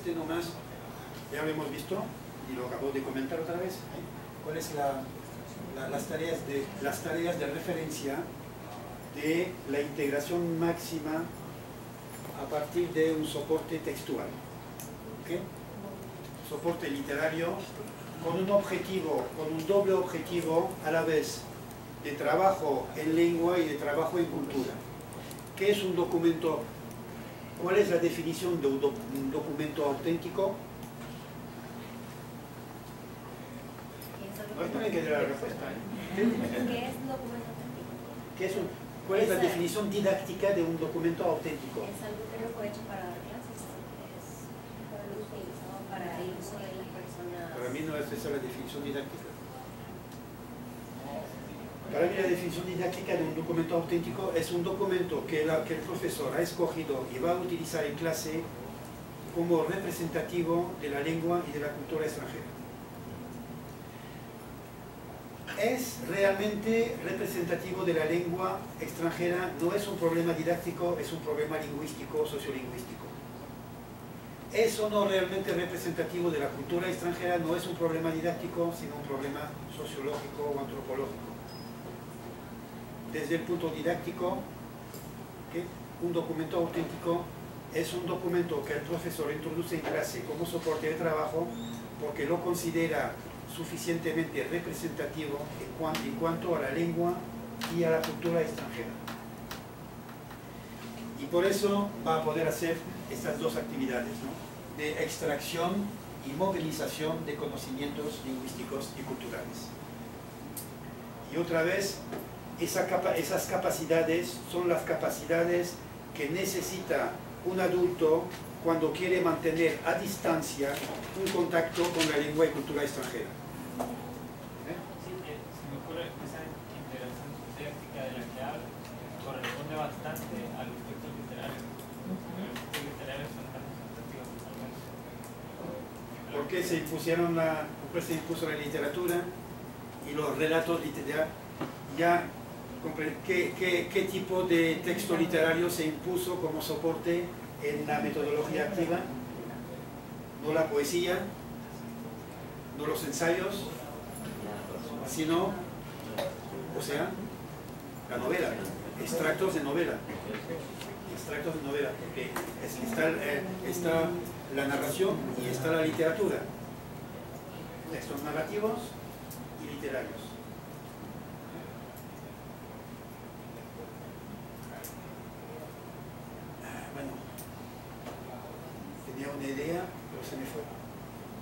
este nomás, ya lo hemos visto y lo acabo de comentar otra vez. ¿Cuáles son las tareas de referencia de la integración máxima a partir de un soporte textual? ¿Okay? Soporte literario con un objetivo, con un doble objetivo a la vez de trabajo en lengua y de trabajo en cultura. ¿Qué es un documento? ¿Cuál es la definición de un documento auténtico? No tiene que dar la respuesta. ¿Qué es un documento auténtico? ¿Cuál es la definición didáctica de un documento auténtico? Es algo que no fue hecho para dar clases, es utilizado para el uso de las personas. Para mí no es esa la definición didáctica. Para mí la definición didáctica de un documento auténtico es un documento que el profesor ha escogido y va a utilizar en clase como representativo de la lengua y de la cultura extranjera. Es realmente representativo de la lengua extranjera, no es un problema didáctico, es un problema lingüístico, sociolingüístico. Es o no realmente representativo de la cultura extranjera, no es un problema didáctico, sino un problema sociológico o antropológico. Desde el punto didáctico, ¿okay? Un documento auténtico es un documento que el profesor introduce en clase como soporte de trabajo porque lo considera suficientemente representativo en cuanto a la lengua y a la cultura extranjera. Y por eso va a poder hacer estas dos actividades, ¿no? De extracción y movilización de conocimientos lingüísticos y culturales. Y otra vez, esas capacidades son las capacidades que necesita un adulto cuando quiere mantener a distancia un contacto con la lengua y cultura extranjera. Sí, se me ocurre que esa integración didáctica de la que habla corresponde bastante a los textos literarios. Los textos literarios son tan representativos totalmente. ¿Por qué se impuso la literatura y los relatos literarios? ¿Qué tipo de texto literario se impuso como soporte en la metodología activa? No la poesía, no los ensayos, sino, o sea, la novela, extractos de novela. Extractos de novela, porque está la narración y está la literatura. Textos narrativos y literarios. Bueno, tenía una idea, pero se me fue.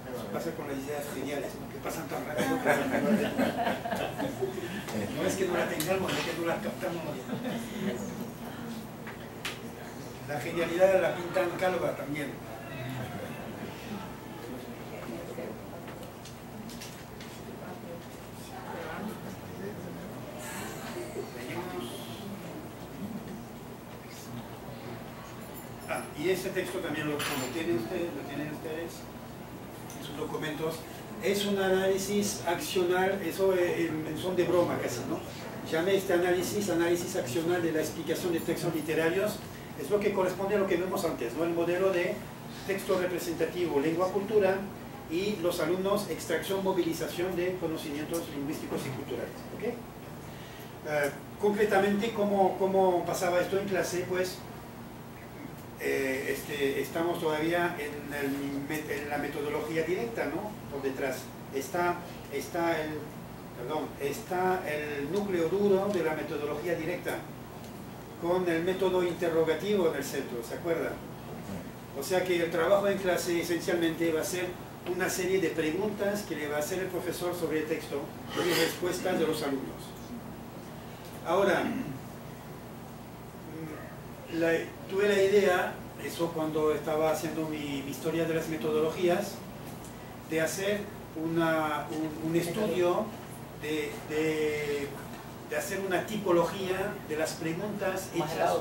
Eso pasa con las ideas geniales, ¿no? Que pasan tan rápido que no es que no la tengamos, es que no la captamos. La genialidad la pintan calva también. Y este texto también lo tienen ustedes en sus documentos. Es un análisis accional, eso son de broma casi, ¿no? Llamé este análisis accional de la explicación de textos literarios. Es lo que corresponde a lo que vimos antes, ¿no? El modelo de texto representativo, lengua-cultura, y los alumnos, extracción, movilización de conocimientos lingüísticos y culturales. ¿Okay? Concretamente, ¿cómo pasaba esto en clase? Pues estamos todavía en la metodología directa, ¿no? Por detrás está el núcleo duro de la metodología directa, con el método interrogativo en el centro, ¿se acuerdan? O sea que el trabajo en clase esencialmente va a ser una serie de preguntas que le va a hacer el profesor sobre el texto y respuestas de los alumnos. Ahora, tuve la idea, eso cuando estaba haciendo mi historia de las metodologías, de hacer un estudio de hacer una tipología de las preguntas hechas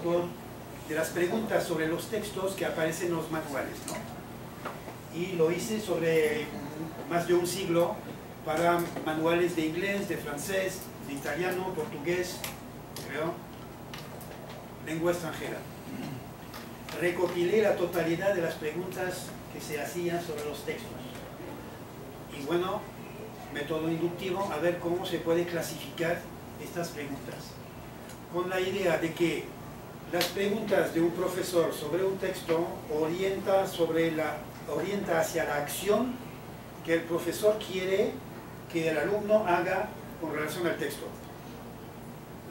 de las preguntas sobre los textos que aparecen en los manuales, ¿no? Y lo hice sobre más de un siglo para manuales de inglés, de francés, de italiano, portugués, creo, lengua extranjera. Recopilé la totalidad de las preguntas que se hacían sobre los textos. Y bueno, método inductivo, a ver cómo se puede clasificar estas preguntas. Con la idea de que las preguntas de un profesor sobre un texto orienta hacia la acción que el profesor quiere que el alumno haga con relación al texto.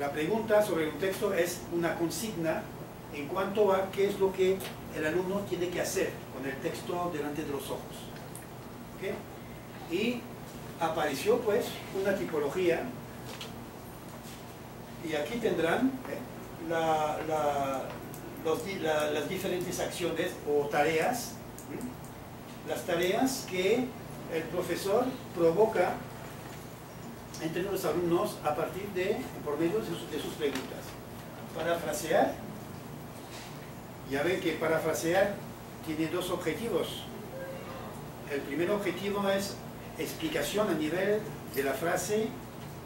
La pregunta sobre un texto es una consigna en cuanto a qué es lo que el alumno tiene que hacer con el texto delante de los ojos. ¿Okay? Y apareció pues una tipología, y aquí tendrán las diferentes acciones o tareas, las tareas que el profesor provoca entre los alumnos a partir por medio de sus preguntas. Parafrasear, ya ven que parafrasear tiene dos objetivos. El primer objetivo es explicación a nivel de la frase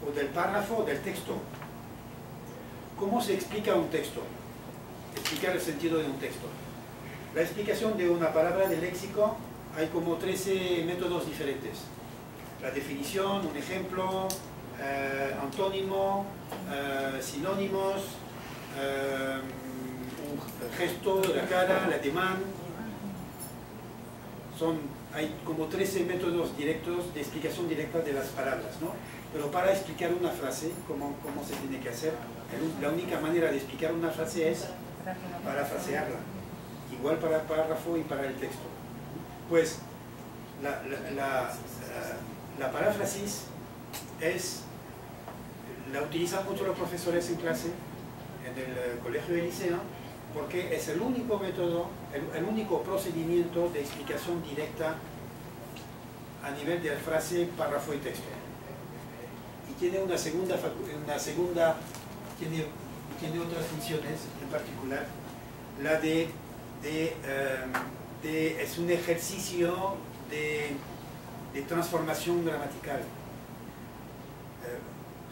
o del párrafo del texto. ¿Cómo se explica un texto? Explicar el sentido de un texto. La explicación de una palabra del léxico, hay como 13 métodos diferentes. La definición, un ejemplo, antónimo, sinónimos, un gesto de la cara, el ademán. Hay como 13 métodos directos de explicación directa de las palabras, ¿no? Pero para explicar una frase, ¿cómo se tiene que hacer? La única manera de explicar una frase es parafrasearla. Igual para el párrafo y para el texto. Pues la paráfrasis la utilizan mucho los profesores en clase, en el colegio y liceo, porque es el único método, el único procedimiento de explicación directa a nivel de la frase, párrafo y texto. Y tiene tiene otras funciones, en particular la es un ejercicio de transformación gramatical.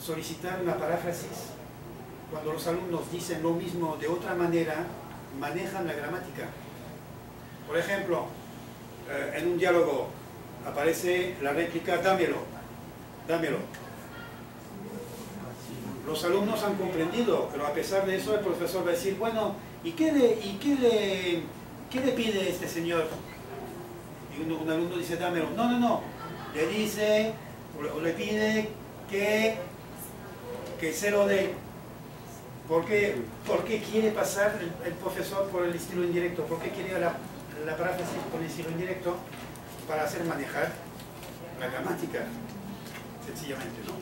Solicitar una paráfrasis, cuando los alumnos dicen lo mismo de otra manera, manejan la gramática. Por ejemplo, en un diálogo aparece la réplica dámelo, dámelo. Los alumnos han comprendido, pero a pesar de eso el profesor va a decir, bueno, ¿y qué le pide este señor? Y un alumno dice, dámelo. No, le dice, o le pide que se lo dé. ¿Por qué quiere pasar el profesor por el estilo indirecto? ¿Por qué quiere la paráfrasis por el estilo indirecto? Para hacer manejar la gramática, sencillamente, ¿no?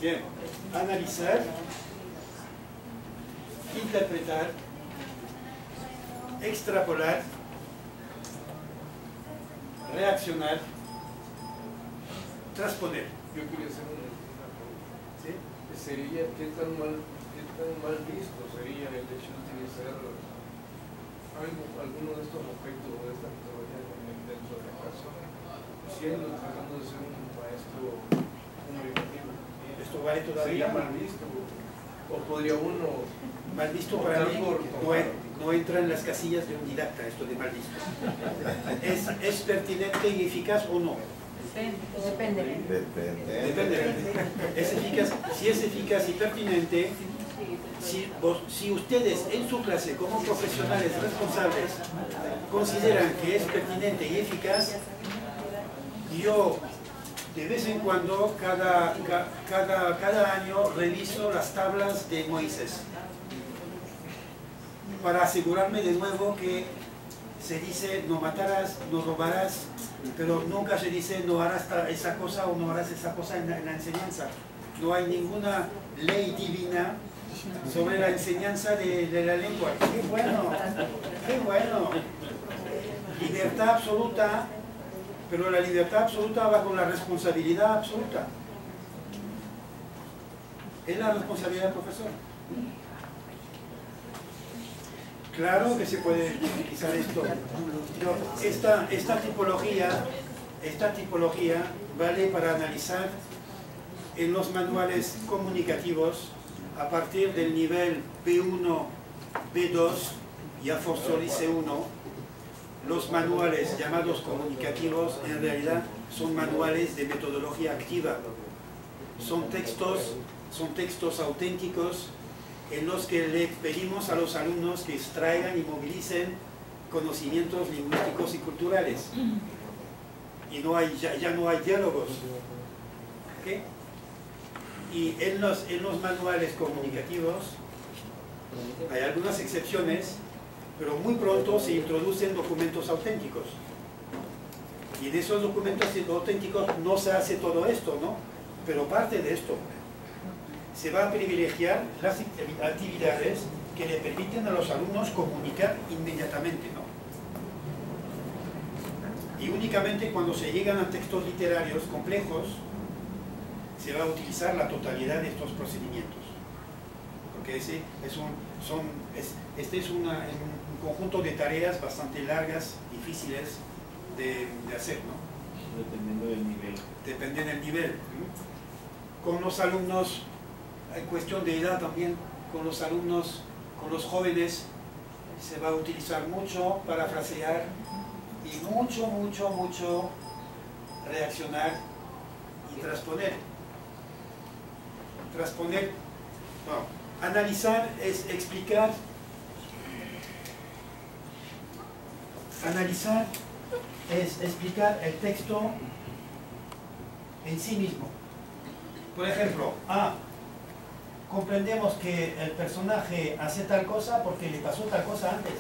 Bien, analizar, interpretar, extrapolar, reaccionar, transponer. Yo quería hacer una pregunta. ¿Sí? Sería, ¿qué tan mal visto sería el hecho de utilizar alguno de estos aspectos de esta metodología dentro de la clase, tratando de ser un maestro comunicativo? ¿Esto vale todavía? ¿Sería mal visto? ¿O podría uno...? Mal visto para mí no entra en las casillas de un didacta, esto de mal visto. ¿Es pertinente y eficaz o no? Depende. Es eficaz, si es eficaz y pertinente, si ustedes en su clase como profesionales responsables consideran que es pertinente y eficaz, yo de vez en cuando, cada año reviso las tablas de Moisés para asegurarme de nuevo que se dice no matarás, no robarás, pero nunca se dice no harás esa cosa o no harás esa cosa en la enseñanza. No hay ninguna ley divina sobre la enseñanza de la lengua. ¡Qué bueno! ¡Qué bueno! Libertad absoluta, pero la libertad absoluta va con la responsabilidad absoluta. Es la responsabilidad del profesor. Claro que se puede utilizar esto. Esta tipología vale para analizar en los manuales comunicativos a partir del nivel B1, B2 y a fortiori C1, los manuales llamados comunicativos en realidad son manuales de metodología activa. Son textos auténticos en los que le pedimos a los alumnos que extraigan y movilicen conocimientos lingüísticos y culturales. Y ya no hay diálogos. ¿Okay? Y en los manuales comunicativos hay algunas excepciones, pero muy pronto se introducen documentos auténticos. Y en esos documentos auténticos no se hace todo esto, ¿no? Pero parte de esto. Se va a privilegiar las actividades que le permiten a los alumnos comunicar inmediatamente, ¿no? Y únicamente cuando se llegan a textos literarios complejos, se va a utilizar la totalidad de estos procedimientos. Porque este es un conjunto de tareas bastante largas, difíciles de hacer, ¿no? Dependiendo del nivel. Depende del nivel. Con los alumnos, hay cuestión de edad también, con los alumnos, con los jóvenes, se va a utilizar mucho parafrasear y mucho reaccionar y transponer. No, analizar es explicar. Analizar es explicar el texto en sí mismo. Por ejemplo, comprendemos que el personaje hace tal cosa porque le pasó tal cosa antes.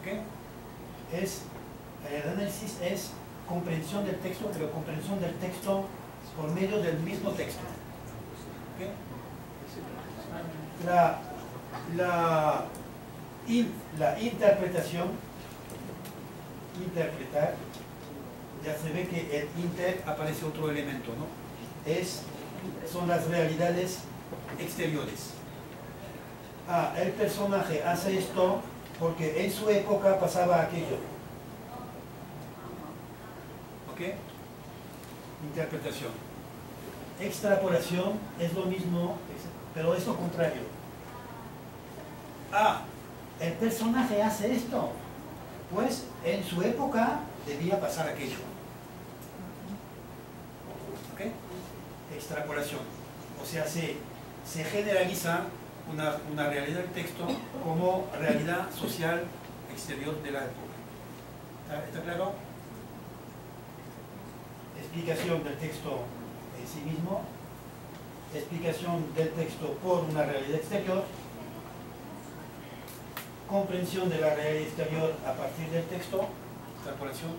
¿Ok? El análisis es comprensión del texto, pero comprensión del texto por medio del mismo texto. ¿Ok? La interpretación, interpretar, ya se ve que el inter aparece otro elemento, ¿no? Son las realidades exteriores. El personaje hace esto porque en su época pasaba aquello. ¿Ok? Interpretación. Extrapolación es lo mismo, pero es lo contrario. El personaje hace esto, pues en su época debía pasar aquello. ¿Ok? Extrapolación. O sea, se generaliza una realidad del texto como realidad social exterior de la época. ¿Está claro? Explicación del texto en sí mismo, explicación del texto por una realidad exterior, comprensión de la realidad exterior a partir del texto, extrapolación.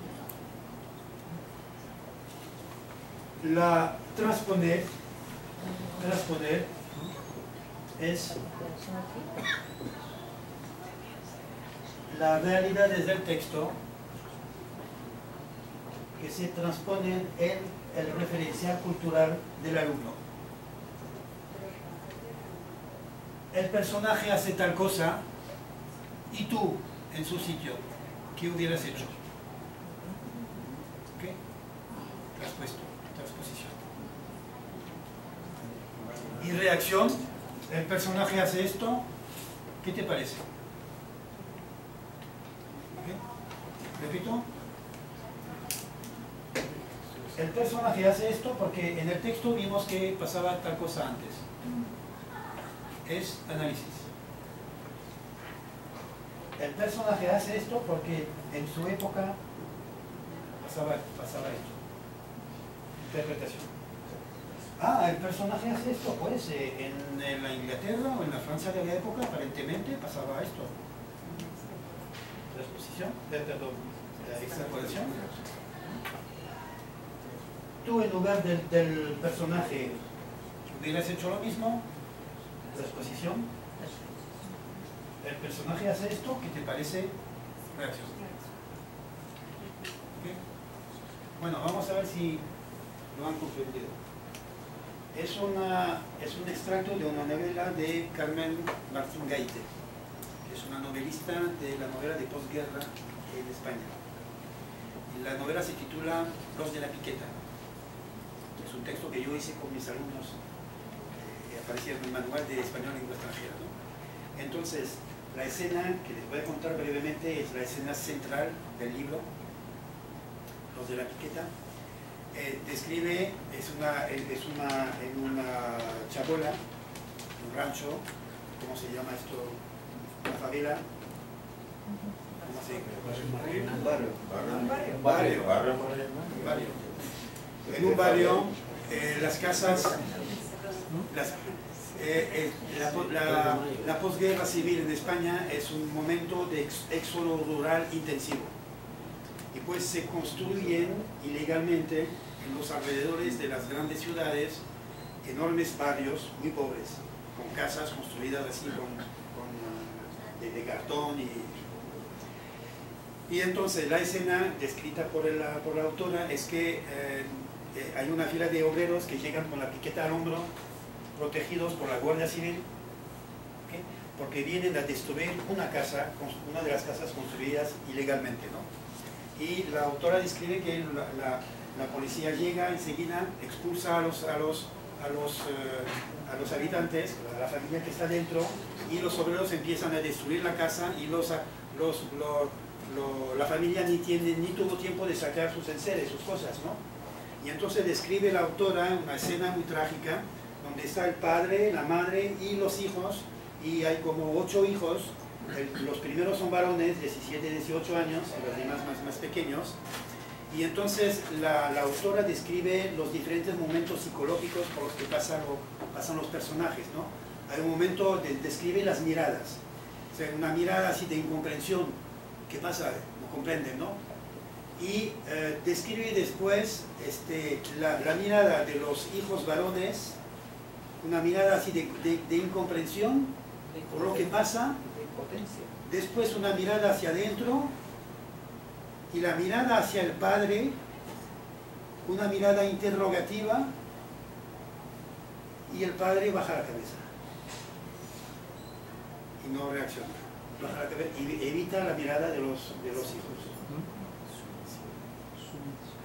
La transponer es las realidades del texto que se transponen en el referencial cultural del alumno. El personaje hace tal cosa y tú, en su sitio, ¿qué hubieras hecho? ¿Ok? Transposición. Y reacción, el personaje hace esto, ¿qué te parece? ¿Ok? Repito. El personaje hace esto porque en el texto vimos que pasaba tal cosa antes. Es análisis. El personaje hace esto porque en su época pasaba esto. Interpretación. El personaje hace esto, pues en la Inglaterra o en la Francia de la época aparentemente pasaba esto. Transposición, extrapolación. Tú en lugar del personaje hubieras hecho lo mismo. Transposición. El personaje hace esto, ¿qué te parece? Reacción. ¿Okay? Bueno, vamos a ver si lo han comprendido. Es un extracto de una novela de Carmen Martín Gaite, que es una novelista de la novela de posguerra en España. Y la novela se titula Los de la Piqueta. Es un texto que yo hice con mis alumnos, aparecía en el manual de español en lengua extranjera, ¿no? Entonces, La escena que les voy a contar brevemente es la escena central del libro, Los de la Piqueta. Describe, en una chabola, un rancho, ¿cómo se llama esto? Una favela. ¿Cómo se llama? Un barrio. En un barrio, las casas, la posguerra civil en España es un momento de éxodo rural intensivo. Y pues se construyen ilegalmente en los alrededores de las grandes ciudades enormes barrios muy pobres, con casas construidas así de cartón. Y entonces la escena descrita por la autora es que hay una fila de obreros que llegan con la piqueta al hombro, protegidos por la Guardia Civil, ¿okay? Porque vienen a destruir una de las casas construidas ilegalmente, ¿no? Y la autora describe que la policía llega enseguida, expulsa a los habitantes, a la familia que está dentro, y los obreros empiezan a destruir la casa y la familia ni tuvo tiempo de sacar sus enseres, sus cosas, ¿no? Y entonces describe la autora una escena muy trágica, donde está el padre, la madre y los hijos, y hay como 8 hijos. Los primeros son varones, 17, 18 años, y los demás más pequeños. Y entonces la autora describe los diferentes momentos psicológicos por los que pasan los personajes, ¿no? Hay un momento, describe las miradas, o sea, una mirada así de incomprensión. ¿Qué pasa? No comprenden, ¿no? Y describe después la mirada de los hijos varones, una mirada así de incomprensión por lo que pasa, después una mirada hacia adentro y la mirada hacia el padre, una mirada interrogativa, y el padre baja la cabeza y no reacciona, baja la cabeza y evita la mirada de los hijos.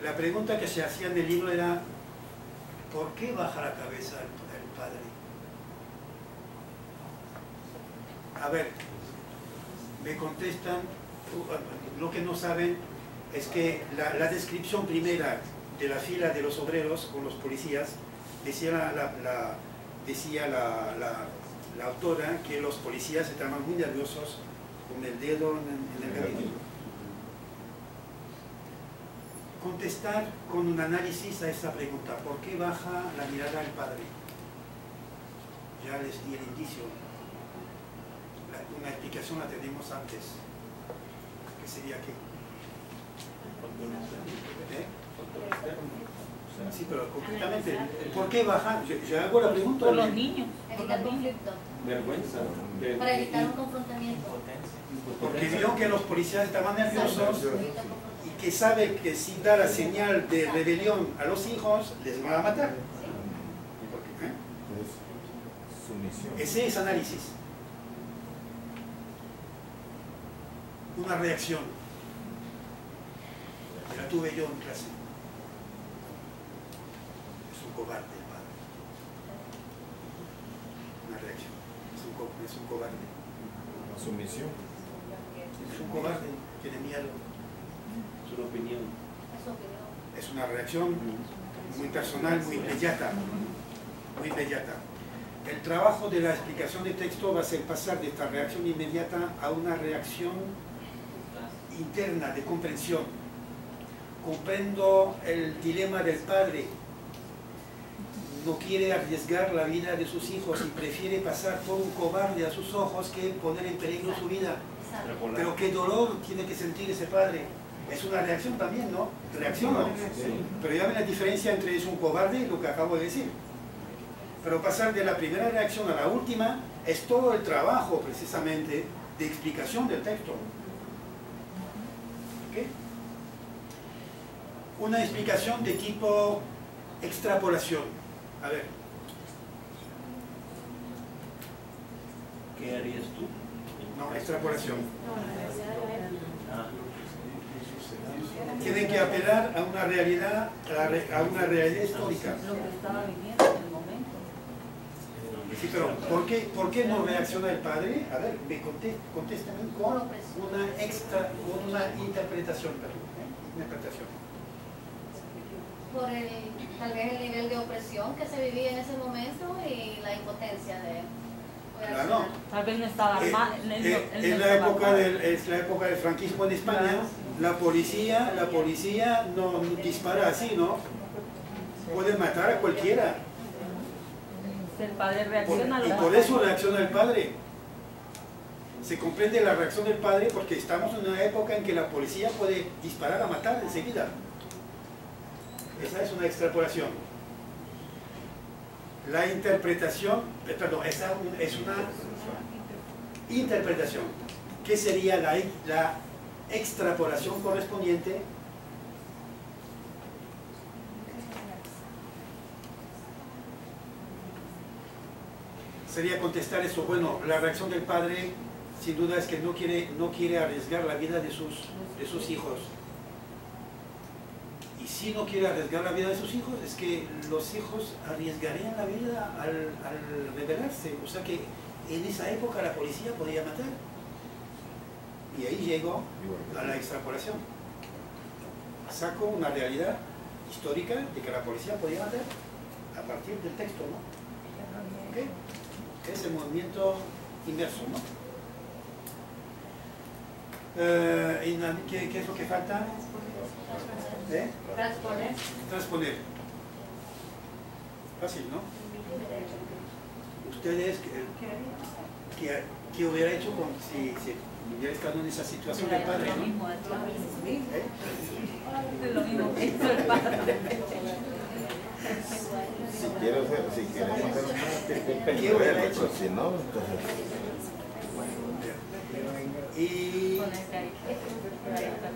La pregunta que se hacía en el libro era: ¿por qué baja la cabeza el padre? A ver, me contestan, lo que no saben es que la descripción primera de la fila de los obreros con los policías, decía la autora que los policías estaban muy nerviosos con el dedo en el gatillo. Contestar con un análisis a esta pregunta: ¿por qué baja la mirada del padre? Ya les di el indicio. Una explicación la tenemos antes. ¿Qué sería qué? Sí, pero concretamente, ¿por qué baja? Yo hago la pregunta. Por los niños. Evitar conflicto. Vergüenza. Para evitar un confrontamiento. Porque vio que los policías estaban nerviosos y que sabe que si da la señal de rebelión a los hijos, les van a matar. Ese es análisis. Una reacción. La tuve yo en clase. Es un cobarde el padre. Una reacción. Es un cobarde. Sumisión. Es un cobarde, tiene miedo. Es una opinión. Es una reacción muy personal, muy inmediata. Muy inmediata. El trabajo de la explicación de texto va a ser pasar de esta reacción inmediata a una reacción interna de comprensión. Comprendo el dilema del padre. No quiere arriesgar la vida de sus hijos y prefiere pasar por un cobarde a sus ojos que poner en peligro su vida. Pero qué dolor tiene que sentir ese padre. Es una reacción también, ¿no? Reacción, ¿no? Pero ya ven la diferencia entre es un cobarde y lo que acabo de decir. Pero pasar de la primera reacción a la última es todo el trabajo, precisamente, de explicación del texto. ¿Okay? Una explicación de tipo extrapolación. A ver. ¿Qué harías tú? No, extrapolación. Tienen que apelar a una realidad, a una realidad histórica. Lo que estaba viviendo en el momento. Sí, pero ¿por qué no reacciona el padre? A ver, contéstame con una interpretación, perdón, interpretación. Por tal vez el nivel de opresión que se vivía en ese momento y la impotencia de poder Claro. accionar. Tal vez no estaba armado. Es la época del franquismo en España. La policía no dispara así, ¿no? Puede matar a cualquiera. El padre reacciona. Y por eso reacciona el padre. Se comprende la reacción del padre porque estamos en una época en que la policía puede disparar a matar enseguida. Esa es una extrapolación. La interpretación, perdón, esa es una interpretación. ¿Qué sería la extrapolación correspondiente? Sería contestar eso. Bueno, la reacción del padre sin duda es que no quiere arriesgar la vida de sus hijos. Y si no quiere arriesgar la vida de sus hijos, es que los hijos arriesgarían la vida al rebelarse. O sea que en esa época la policía podía matar. Y ahí llegó a la extrapolación. Saco una realidad histórica de que la policía podía matar a partir del texto, ¿no? ¿Okay? Es el movimiento inverso, ¿no? ¿Qué es lo que falta? Transponer. Fácil, ¿no? Ustedes, ¿qué hubiera hecho si hubiera estado en esa situación del padre, ¿no? Es lo mismo que hizo el padre. Si queremos hacer una ¿Qué hubiera hecho? si no, entonces...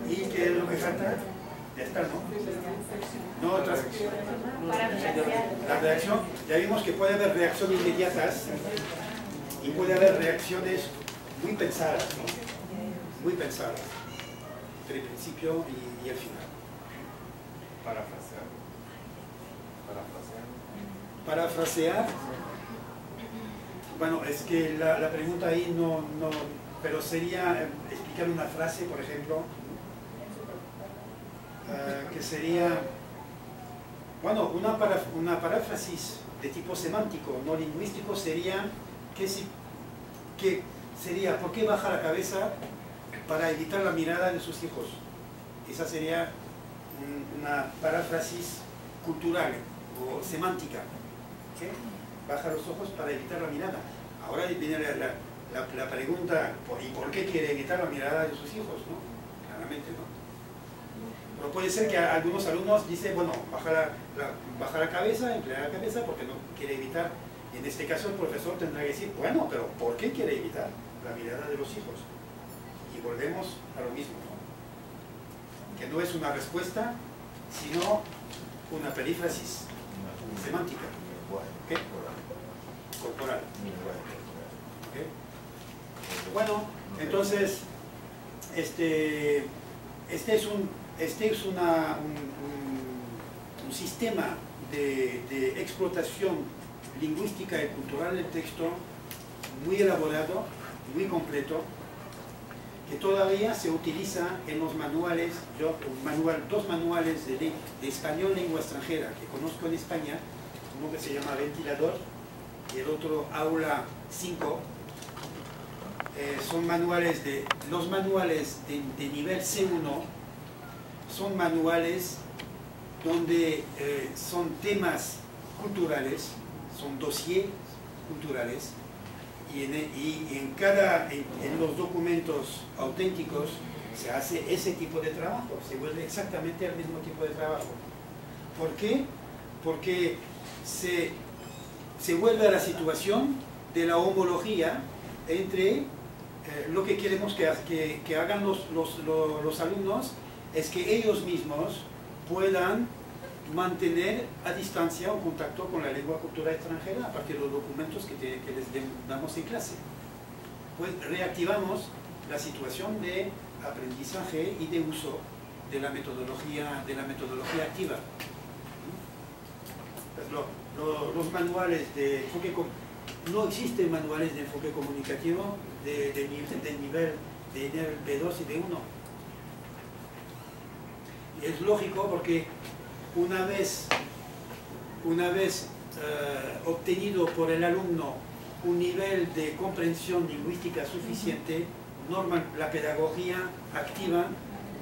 ¿Y qué es lo que falta? Ya está, ¿no? No, la reacción, ya vimos que puede haber reacciones inmediatas y puede haber reacciones muy pensadas, ¿no? Muy pensadas, entre el principio y el final. Parafrasear. Bueno, es que la pregunta ahí no, pero sería explicar una frase, por ejemplo, que sería, bueno, una paráfrasis de tipo semántico, no lingüístico, sería que sería, ¿por qué baja la cabeza para evitar la mirada de sus hijos? Esa sería una paráfrasis cultural o semántica. ¿Sí? Baja los ojos para evitar la mirada. Ahora viene la pregunta, ¿y por qué quiere evitar la mirada de sus hijos? ¿No? Claramente no. Pero puede ser que algunos alumnos dicen, bueno, baja la cabeza, emplea la cabeza porque no quiere evitar. Y en este caso el profesor tendrá que decir, bueno, pero ¿por qué quiere evitar la mirada de los hijos? Y volvemos a lo mismo, ¿no? Que no es una respuesta, sino una perífrasis semántica. ¿Okay? Corporal. ¿Okay? Bueno, entonces, este es un sistema de explotación lingüística y cultural del texto muy elaborado, muy completo, que todavía se utiliza en los manuales, dos manuales de español lengua extranjera que conozco en España, uno que se llama Ventilador y el otro Aula 5. Son manuales los manuales de nivel C1 son manuales donde son temas culturales, son dossiers culturales, y en los documentos auténticos se hace ese tipo de trabajo, se vuelve exactamente el mismo tipo de trabajo. ¿Por qué? Porque se vuelve a la situación de la homología entre lo que queremos que hagan los alumnos es que ellos mismos puedan mantener a distancia un contacto con la lengua cultural extranjera a partir de los documentos que les damos en clase. Pues reactivamos la situación de aprendizaje y de uso de la metodología activa. Pues los manuales de no existen manuales de enfoque comunicativo del nivel B2 y B1. Es lógico porque una vez obtenido por el alumno un nivel de comprensión lingüística suficiente, la pedagogía activa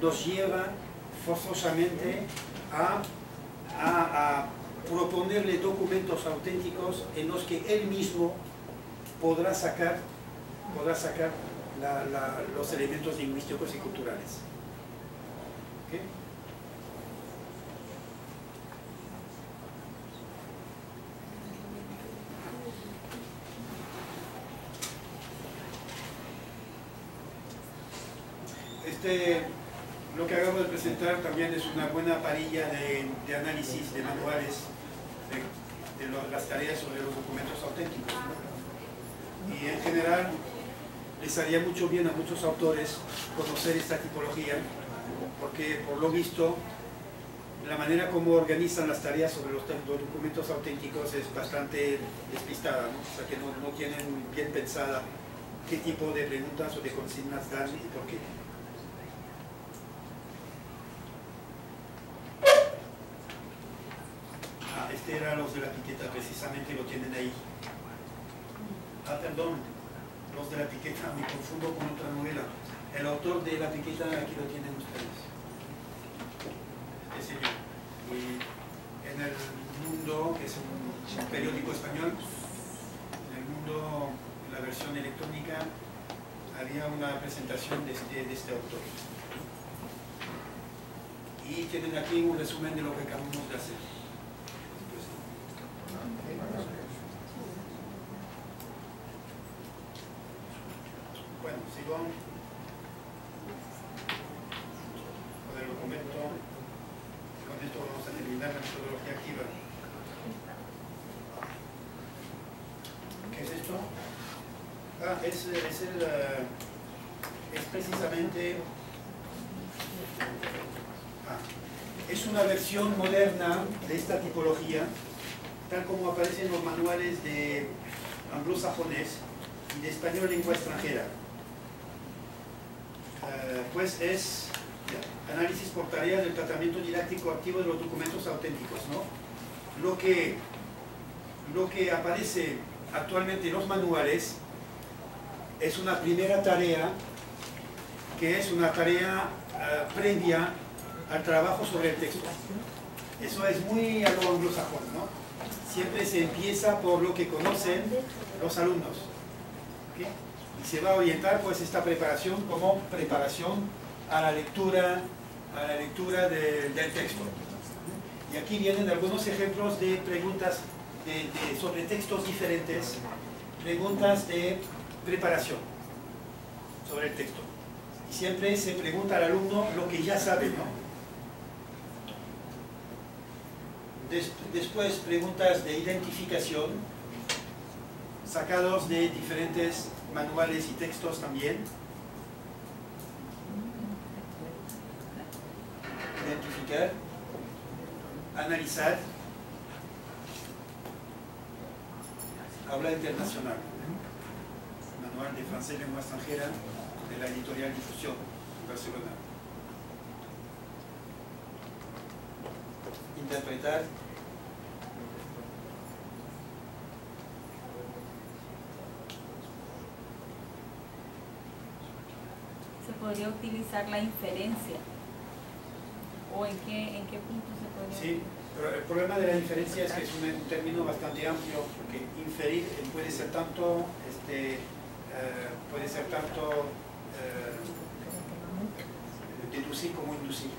nos lleva forzosamente a proponerle documentos auténticos en los que él mismo podrá sacar los elementos lingüísticos y culturales. ¿Okay? Lo que acabo de presentar también es una buena parilla de análisis de manuales de las tareas sobre los documentos auténticos, ¿no? Y en general les haría mucho bien a muchos autores conocer esta tipología, porque por lo visto la manera como organizan las tareas sobre los documentos auténticos es bastante despistada, ¿no? O sea que no tienen bien pensada qué tipo de preguntas o de consignas dan y por qué. Este era los de la Piqueta, precisamente lo tienen ahí. Ah, perdón, los de la Piqueta, me confundo con otra novela. El autor de la Piqueta, aquí lo tienen ustedes. Este señor. Y en El Mundo, que es un periódico español, en El Mundo, en la versión electrónica, había una presentación de este autor. Y tienen aquí un resumen de lo que acabamos de hacer. Bueno, sigo con el documento. Con esto vamos a terminar la metodología activa. ¿Qué es esto? Es precisamente... es una versión moderna de esta tipología, tal como aparece en los manuales de anglosajonés y de español lengua extranjera. Pues es análisis por tarea del tratamiento didáctico activo de los documentos auténticos, ¿no? Lo que aparece actualmente en los manuales es una primera tarea, que es una tarea previa al trabajo sobre el texto. Eso es muy a lo anglosajón, ¿no? Siempre se empieza por lo que conocen los alumnos, ¿okay? Y se va a orientar pues esta preparación como preparación a la lectura del texto. Y aquí vienen algunos ejemplos de preguntas sobre textos diferentes, preguntas de preparación sobre el texto. Y siempre se pregunta al alumno lo que ya sabe, ¿no? Después preguntas de identificación, sacados de diferentes manuales y textos también. Identificar, analizar, habla internacional, manual de francés lengua extranjera de la editorial Difusión, Barcelona. Interpretar, se podría utilizar la inferencia, o en qué punto se podría sí, pero el problema de la inferencia es que es un término bastante amplio, porque inferir puede ser tanto deducir como inducir.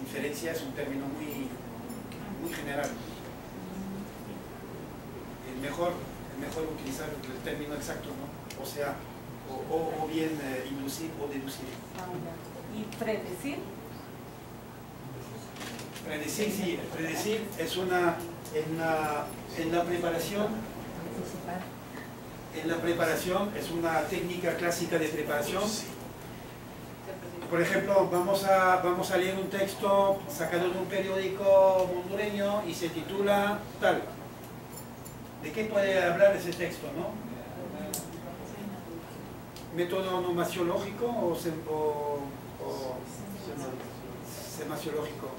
Inferencia es un término muy general. Es mejor utilizar el término exacto, ¿no? O sea, o bien inducir o deducir. ¿Y predecir? Predecir, sí. Predecir es en la preparación es una técnica clásica de preparación. Por ejemplo, vamos a leer un texto sacado de un periódico hondureño y se titula tal. ¿De qué puede hablar ese texto, no? ¿Método nomasiológico o semasiológico?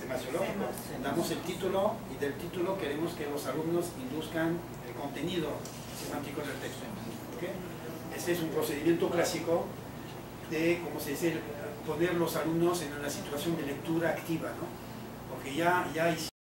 Semasiológico. Damos el título y del título queremos que los alumnos induzcan el contenido semántico del texto. ¿Okay? Ese es un procedimiento clásico de, como se dice, poner los alumnos en una situación de lectura activa, ¿no? Porque ya